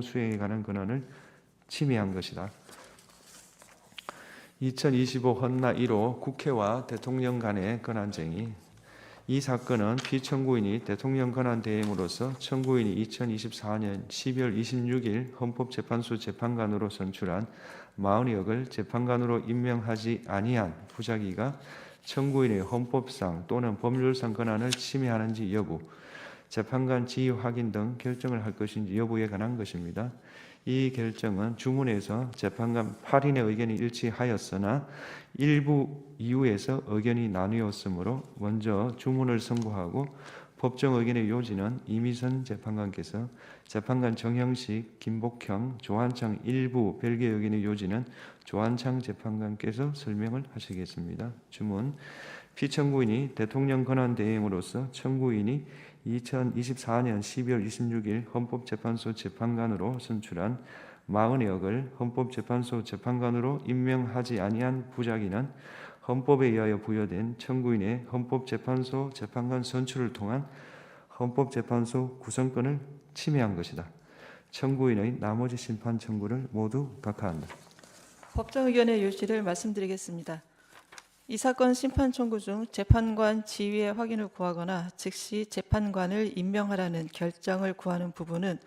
수행에 관한 권한을 침해한 것이다. 2025 헌나 1호 국회와 대통령 간의 권한쟁의. 이 사건은 피청구인이 대통령 권한대행으로서 청구인이 2024년 12월 26일 헌법재판소 재판관으로 선출한 마흔여을 재판관으로 임명하지 아니한 부작위가 청구인의 헌법상 또는 법률상 권한을 침해하는지 여부, 재판관 지위 확인 등 결정을 할 것인지 여부에 관한 것입니다. 이 결정은 주문에서 재판관 8인의 의견이 일치하였으나 일부 이유에서 의견이 나뉘었으므로 먼저 주문을 선고하고 법정 의견의 요지는 이미선 재판관께서, 재판관 정형식, 김복형, 조한창 일부 별개 의견의 요지는 조한창 재판관께서 설명을 하시겠습니다. 주문. 피청구인이 대통령 권한대행으로서 청구인이 2024년 12월 26일 헌법재판소 재판관으로 선출한 마흔여을 헌법재판소 재판관으로 임명하지 아니한 부작위는 헌법에 의하여 부여된 청구인의 헌법재판소 재판관 선출을 통한 헌법재판소 구성권을 침해한 것이다. 청구인의 나머지 심판 청구를 모두 각하한다. 법정 의견의 요지를 말씀드리겠습니다. 이 사건 심판 청구 중 재판관 지위의 확인을 구하거나 즉시 재판관을 임명하라는 결정을 구하는 부분은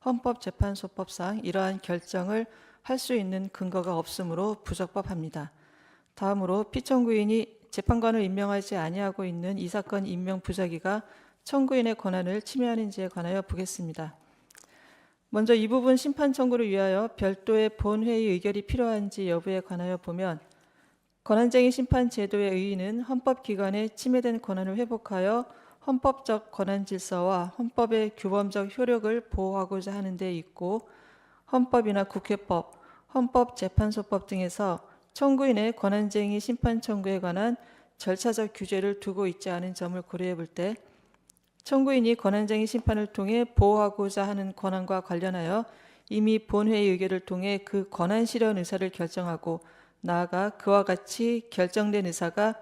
헌법재판소법상 이러한 결정을 할 수 있는 근거가 없으므로 부적법합니다. 다음으로 피청구인이 재판관을 임명하지 아니하고 있는 이 사건 임명 부작위가 청구인의 권한을 침해하는지에 관하여 보겠습니다. 먼저 이 부분 심판 청구를 위하여 별도의 본회의 의결이 필요한지 여부에 관하여 보면, 권한쟁의 심판 제도의 의의는 헌법기관의 침해된 권한을 회복하여 헌법적 권한 질서와 헌법의 규범적 효력을 보호하고자 하는 데 있고, 헌법이나 국회법, 헌법재판소법 등에서 청구인의 권한쟁의 심판 청구에 관한 절차적 규제를 두고 있지 않은 점을 고려해 볼 때, 청구인이 권한쟁의 심판을 통해 보호하고자 하는 권한과 관련하여 이미 본회의 의결을 통해 그 권한 실현 의사를 결정하고, 나아가 그와 같이 결정된 의사가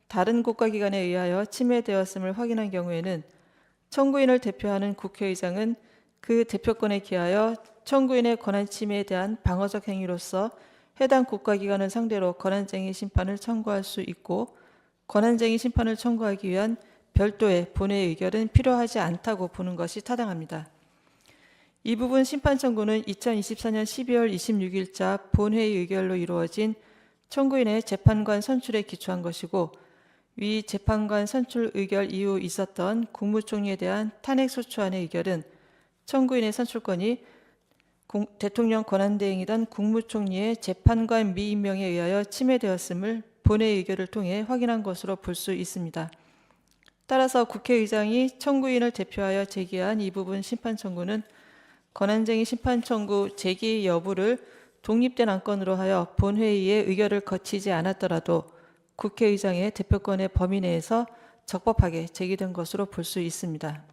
다른 국가기관에 의하여 침해되었음을 확인한 경우에는 청구인을 대표하는 국회의장은 그 대표권에 기하여 청구인의 권한 침해에 대한 방어적 행위로서 해당 국가기관을 상대로 권한쟁의 심판을 청구할 수 있고, 권한쟁의 심판을 청구하기 위한 별도의 본회의 의결은 필요하지 않다고 보는 것이 타당합니다. 이 부분 심판 청구는 2024년 12월 26일자 본회의 의결로 이루어진 청구인의 재판관 선출에 기초한 것이고, 위 재판관 선출 의결 이후 있었던 국무총리에 대한 탄핵소추안의 의결은 청구인의 선출권이 대통령 권한대행이던 국무총리의 재판관 미임명에 의하여 침해되었음을 본회의 의결을 통해 확인한 것으로 볼 수 있습니다. 따라서 국회의장이 청구인을 대표하여 제기한 이 부분 심판 청구는 권한쟁의 심판 청구 제기 여부를 독립된 안건으로 하여 본회의의 의결을 거치지 않았더라도 국회의장의 대표권의 범위 내에서 적법하게 제기된 것으로 볼 수 있습니다.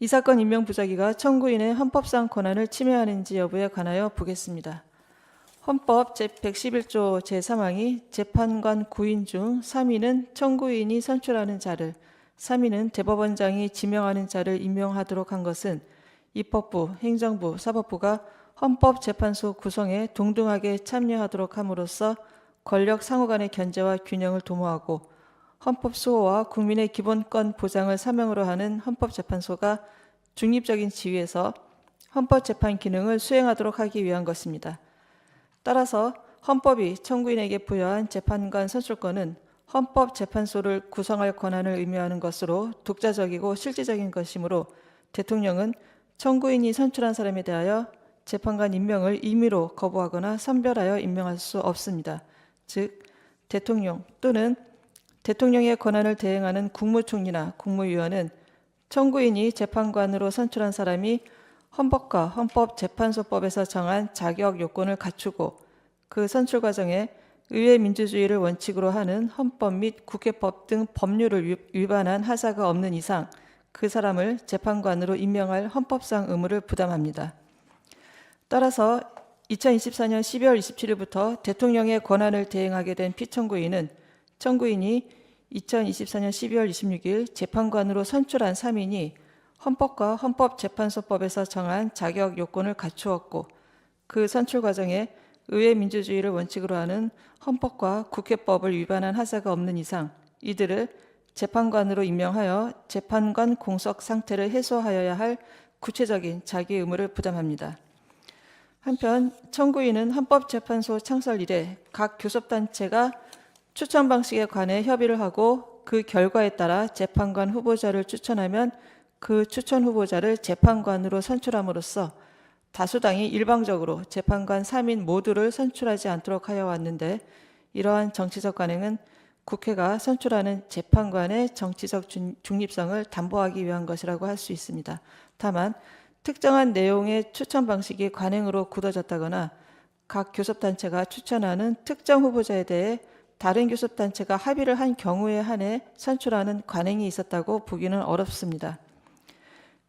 이 사건 임명 부작위가 청구인의 헌법상 권한을 침해하는지 여부에 관하여 보겠습니다. 헌법 제111조 제3항이 재판관 9인 중 3인은 청구인이 선출하는 자를, 3인은 대법원장이 지명하는 자를 임명하도록 한 것은 입법부, 행정부, 사법부가 헌법재판소 구성에 동등하게 참여하도록 함으로써 권력 상호 간의 견제와 균형을 도모하고 헌법 수호와 국민의 기본권 보장을 사명으로 하는 헌법재판소가 중립적인 지위에서 헌법재판 기능을 수행하도록 하기 위한 것입니다. 따라서 헌법이 청구인에게 부여한 재판관 선출권은 헌법재판소를 구성할 권한을 의미하는 것으로 독자적이고 실질적인 것이므로 대통령은 청구인이 선출한 사람에 대하여 재판관 임명을 임의로 거부하거나 선별하여 임명할 수 없습니다. 즉, 대통령 또는 대통령의 권한을 대행하는 국무총리나 국무위원은 청구인이 재판관으로 선출한 사람이 헌법과 헌법재판소법에서 정한 자격 요건을 갖추고 그 선출 과정에 의회 민주주의를 원칙으로 하는 헌법 및 국회법 등 법률을 위반한 하사가 없는 이상 그 사람을 재판관으로 임명할 헌법상 의무를 부담합니다. 따라서 2024년 12월 27일부터 대통령의 권한을 대행하게 된 피청구인은 청구인이 2024년 12월 26일 재판관으로 선출한 3인이 헌법과 헌법재판소법에서 정한 자격 요건을 갖추었고 그 선출 과정에 의회 민주주의를 원칙으로 하는 헌법과 국회법을 위반한 하자가 없는 이상 이들을 재판관으로 임명하여 재판관 공석 상태를 해소하여야 할 구체적인 자기 의무를 부담합니다. 한편 청구인은 헌법재판소 창설 이래 각 교섭단체가 추천 방식에 관해 협의를 하고 그 결과에 따라 재판관 후보자를 추천하면 그 추천 후보자를 재판관으로 선출함으로써 다수당이 일방적으로 재판관 3인 모두를 선출하지 않도록 하여 왔는데 이러한 정치적 관행은 국회가 선출하는 재판관의 정치적 중립성을 담보하기 위한 것이라고 할 수 있습니다. 다만 특정한 내용의 추천 방식이 관행으로 굳어졌다거나 각 교섭단체가 추천하는 특정 후보자에 대해 다른 교섭단체가 합의를 한 경우에 한해 선출하는 관행이 있었다고 보기는 어렵습니다.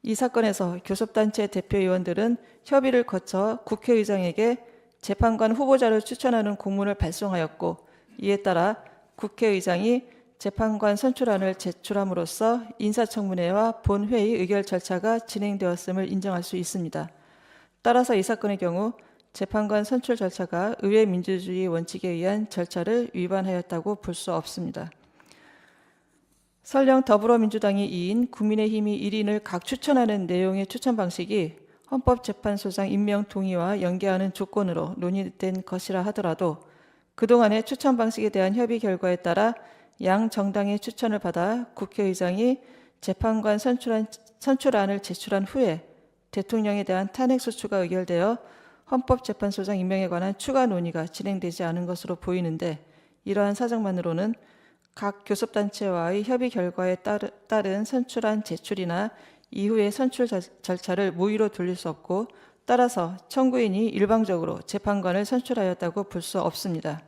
이 사건에서 교섭단체 대표의원들은 협의를 거쳐 국회의장에게 재판관 후보자를 추천하는 공문을 발송하였고 이에 따라 국회의장이 재판관 선출안을 제출함으로써 인사청문회와 본회의 의결 절차가 진행되었음을 인정할 수 있습니다. 따라서 이 사건의 경우 재판관 선출 절차가 의회 민주주의 원칙에 의한 절차를 위반하였다고 볼 수 없습니다. 설령 더불어민주당이 2인, 국민의힘이 1인을 각 추천하는 내용의 추천 방식이 헌법재판소장 임명 동의와 연계하는 조건으로 논의된 것이라 하더라도 그동안의 추천 방식에 대한 협의 결과에 따라 양 정당의 추천을 받아 국회의장이 재판관 선출안을 제출한 후에 대통령에 대한 탄핵소추가 의결되어 헌법재판소장 임명에 관한 추가 논의가 진행되지 않은 것으로 보이는데 이러한 사정만으로는 각 교섭단체와의 협의 결과에 따른 선출안 제출이나 이후의 선출 절차를 무위로 돌릴 수 없고 따라서 청구인이 일방적으로 재판관을 선출하였다고 볼 수 없습니다.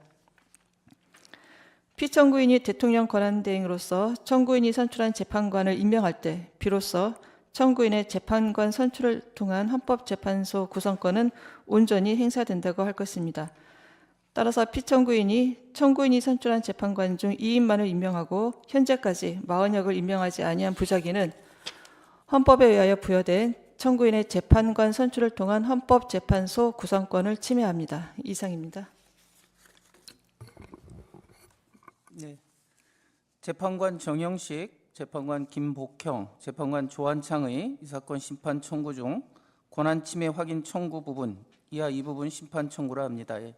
피청구인이 대통령 권한대행으로서 청구인이 선출한 재판관을 임명할 때 비로소 청구인의 재판관 선출을 통한 헌법재판소 구성권은 온전히 행사된다고 할 것입니다. 따라서 피청구인이 청구인이 선출한 재판관 중 2인만을 임명하고 현재까지 40역을 임명하지 아니한 부작위는 헌법에 의하여 부여된 청구인의 재판관 선출을 통한 헌법재판소 구성권을 침해합니다. 이상입니다. 네. 재판관 정영식, 재판관 김복형, 재판관 조한창의 이 사건 심판 청구 중 권한 침해 확인 청구 부분 이하 이 부분 심판 청구라 합니다에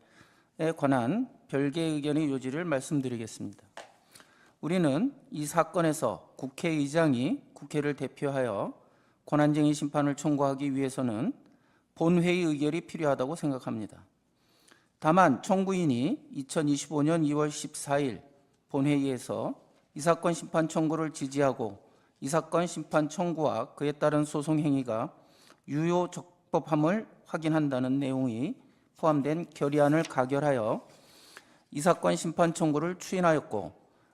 관한 별개의 의견의 요지를 말씀드리겠습니다. 우리는 이 사건에서 국회의장이 국회를 대표하여 권한쟁의 심판을 청구하기 위해서는 본회의 의결이 필요하다고 생각합니다. 다만 청구인이 2025년 2월 14일 본회의에서 이 사건 심판 청구를 지지하고 이 사건 심판 청구와 그에 따른 소송 행위가 유효 적법함을 확인한다는 내용이 포함된 결의안을 가결하여 이 사건 심판 청구를 추인하였고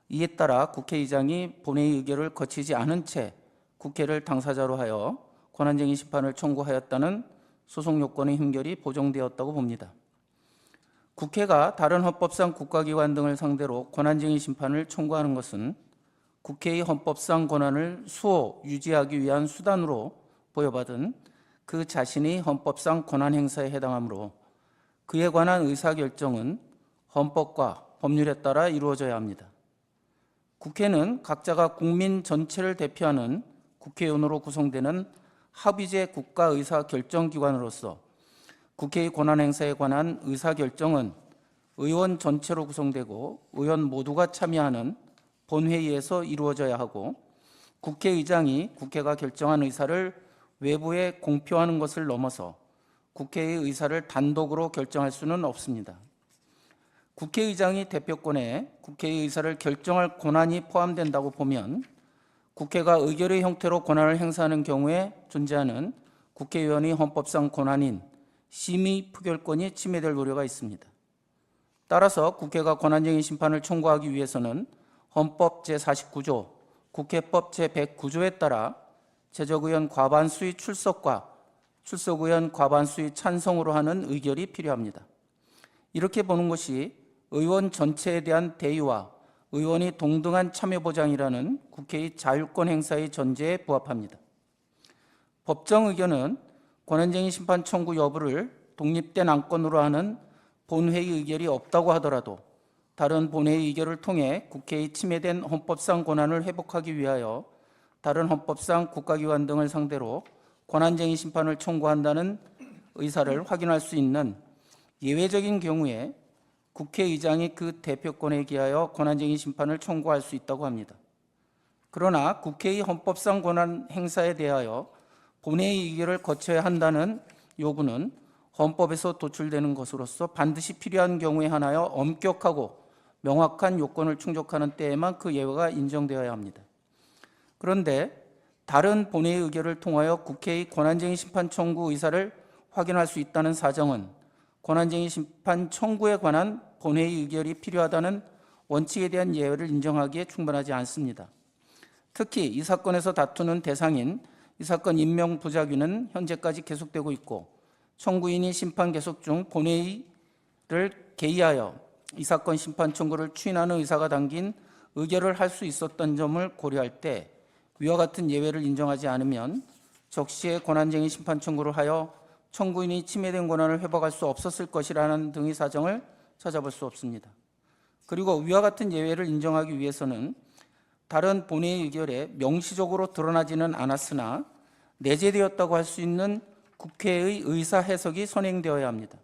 이에 따라 국회의장이 본회의 의결을 거치지 않은 채 국회를 당사자로 하여 권한쟁의 심판을 청구하였다는 소송 요건의 힘결이 보정되었다고 봅니다. 국회가 다른 헌법상 국가기관 등을 상대로 권한쟁의 심판을 청구하는 것은 국회의 헌법상 권한을 수호 유지하기 위한 수단으로 보여받은 그 자신의 헌법상 권한 행사에 해당하므로 그에 관한 의사결정은 헌법과 법률에 따라 이루어져야 합니다. 국회는 각자가 국민 전체를 대표하는 국회의원으로 구성되는 합의제 국가의사결정기관으로서 국회의 권한행사에 관한 의사결정은 의원 전체로 구성되고 의원 모두가 참여하는 본회의에서 이루어져야 하고 국회의장이 국회가 결정한 의사를 외부에 공표하는 것을 넘어서 국회의 의사를 단독으로 결정할 수는 없습니다. 국회의장이 대표권에 국회의 의사를 결정할 권한이 포함된다고 보면 국회가 의결의 형태로 권한을 행사하는 경우에 존재하는 국회의원의 헌법상 권한인 심의 표결권이 침해될 우려가 있습니다. 따라서 국회가 권한쟁의 심판을 청구하기 위해서는 헌법 제49조, 국회법 제109조에 따라 제적의원 과반수의 출석과 출석의원 과반수의 찬성으로 하는 의결이 필요합니다. 이렇게 보는 것이 의원 전체에 대한 대의와 의원이 동등한 참여 보장이라는 국회의 자율권 행사의 전제에 부합합니다. 법정 의견은 권한쟁의 심판 청구 여부를 독립된 안건으로 하는 본회의 의결이 없다고 하더라도 다른 본회의 의결을 통해 국회의 침해된 헌법상 권한을 회복하기 위하여 다른 헌법상 국가기관 등을 상대로 권한쟁의 심판을 청구한다는 의사를 확인할 수 있는 예외적인 경우에 국회의장이 그 대표권에 기하여 권한쟁의 심판을 청구할 수 있다고 합니다. 그러나 국회의 헌법상 권한 행사에 대하여 본회의 의결을 거쳐야 한다는 요구는 헌법에서 도출되는 것으로서 반드시 필요한 경우에 한하여 엄격하고 명확한 요건을 충족하는 때에만 그 예외가 인정되어야 합니다. 그런데 다른 본회의 의결을 통하여 국회의 권한쟁의 심판 청구 의사를 확인할 수 있다는 사정은 권한쟁의 심판 청구에 관한 본회의 의결이 필요하다는 원칙에 대한 예외를 인정하기에 충분하지 않습니다. 특히 이 사건에서 다투는 대상인 이 사건 임명 부작위는 현재까지 계속되고 있고 청구인이 심판 계속 중 본회의를 개의하여 이 사건 심판 청구를 추인하는 의사가 담긴 의결을 할 수 있었던 점을 고려할 때 위와 같은 예외를 인정하지 않으면 적시에 권한쟁의 심판 청구를 하여 청구인이 침해된 권한을 회복할 수 없었을 것이라는 등의 사정을 찾아볼 수 없습니다. 그리고 위와 같은 예외를 인정하기 위해서는 다른 본회의 의결에 명시적으로 드러나지는 않았으나 내재되었다고 할 수 있는 국회의 의사 해석이 선행되어야 합니다.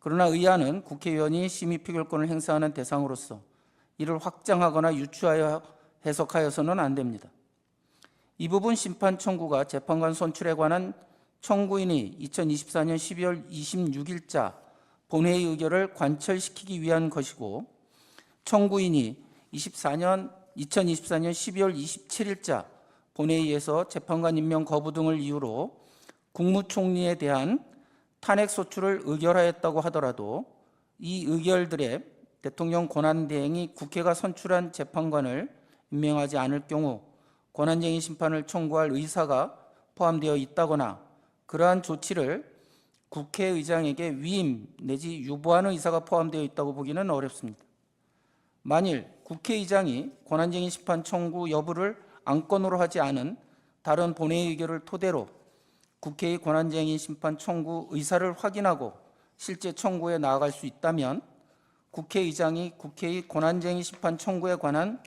그러나 의안은 국회의원이 심의 표결권을 행사하는 대상으로서 이를 확장하거나 유추하여 해석하여서는 안 됩니다. 이 부분 심판 청구가 재판관 선출에 관한 청구인이 2024년 12월 26일자 본회의 의결을 관철시키기 위한 것이고 청구인이 2024년 12월 27일자 본회의에서 재판관 임명 거부 등을 이유로 국무총리에 대한 탄핵 소추를 의결하였다고 하더라도 이 의결들의 대통령 권한대행이 국회가 선출한 재판관을 임명하지 않을 경우 권한쟁의 심판을 청구할 의사가 포함되어 있다거나 그러한 조치를 국회의장에게 위임 내지 유보하는 의사가 포함되어 있다고 보기는 어렵습니다. 만일 국회의장이 권한쟁의 심판 청구 여부를 안건으로 하지 않은 다른 본회의 의결을 토대로 국회의 권한쟁의 심판 청구 의사를 확인하고 실제 청구에 나아갈 수 있다면 국회의장이 국회의 권한쟁의 심판 청구에 관한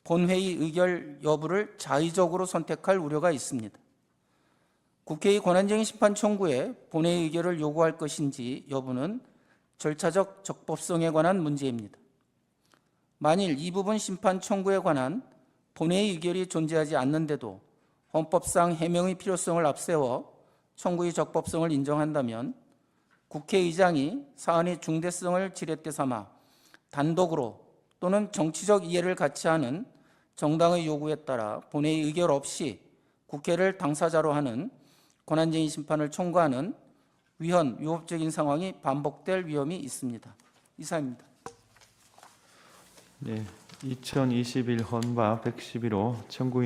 본회의 의결 여부를 자의적으로 선택할 우려가 있습니다. 국회의 권한쟁의 심판 청구에 본회의 의결을 요구할 것인지 여부는 절차적 적법성에 관한 문제입니다. 만일 이 부분 심판 청구에 관한 본회의 의결이 존재하지 않는데도 헌법상 해명의 필요성을 앞세워 청구의 적법성을 인정한다면 국회의장이 사안의 중대성을 지렛대 삼아 단독으로 또는 정치적 이해를 같이 하는 정당의 요구에 따라 본회의 의결 없이 국회를 당사자로 하는 권한쟁의 심판을 청구하는 위헌위법적인 상황이 반복될 위험이 있습니다. 이상입니다. 네, 2021 헌바 111호 청구인